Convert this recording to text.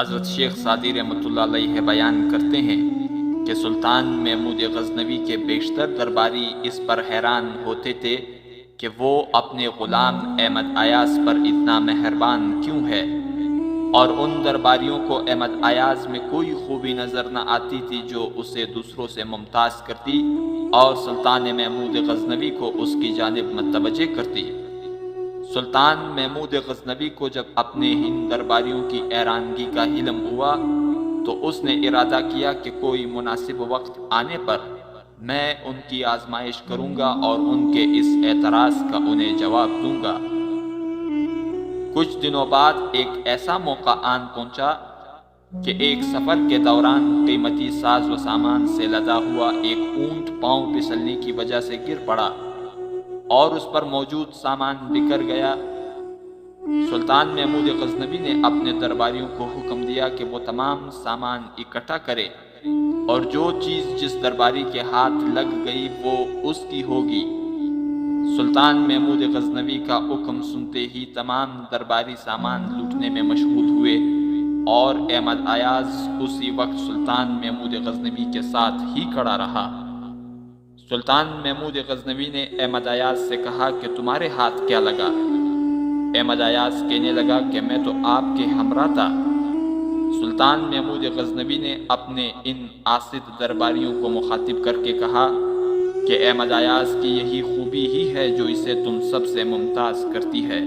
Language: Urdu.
حضرت شیخ سعدی رحمۃ اللہ علیہ بیان کرتے ہیں کہ سلطان محمود غزنوی کے بیشتر درباری اس پر حیران ہوتے تھے کہ وہ اپنے غلام احمد ایاز پر اتنا مہربان کیوں ہے، اور ان درباریوں کو احمد ایاز میں کوئی خوبی نظر نہ آتی تھی جو اسے دوسروں سے ممتاز کرتی اور سلطان محمود غزنوی کو اس کی جانب متوجہ کرتی۔ سلطان محمود غزنوی کو جب اپنے ان درباریوں کی حیرانگی کا علم ہوا تو اس نے ارادہ کیا کہ کوئی مناسب وقت آنے پر میں ان کی آزمائش کروں گا اور ان کے اس اعتراض کا انہیں جواب دوں گا۔ کچھ دنوں بعد ایک ایسا موقع آن پہنچا کہ ایک سفر کے دوران قیمتی ساز و سامان سے لدا ہوا ایک اونٹ پاؤں پھسلنے کی وجہ سے گر پڑا اور اس پر موجود سامان بکھر گیا۔ سلطان محمود غزنوی نے اپنے درباریوں کو حکم دیا کہ وہ تمام سامان اکٹھا کرے اور جو چیز جس درباری کے ہاتھ لگ گئی وہ اس کی ہوگی۔ سلطان محمود غزنوی کا حکم سنتے ہی تمام درباری سامان لوٹنے میں مشغول ہوئے اور احمد ایاز اسی وقت سلطان محمود غزنوی کے ساتھ ہی کھڑا رہا۔ سلطان محمود غزنوی نے احمد ایاز سے کہا کہ تمہارے ہاتھ کیا لگا؟ احمد ایاز کہنے لگا کہ میں تو آپ کے ہمراہ تھا۔ سلطان محمود غزنوی نے اپنے ان عاصد درباریوں کو مخاطب کر کے کہا کہ احمد ایاز کی یہی خوبی ہی ہے جو اسے تم سب سے ممتاز کرتی ہے۔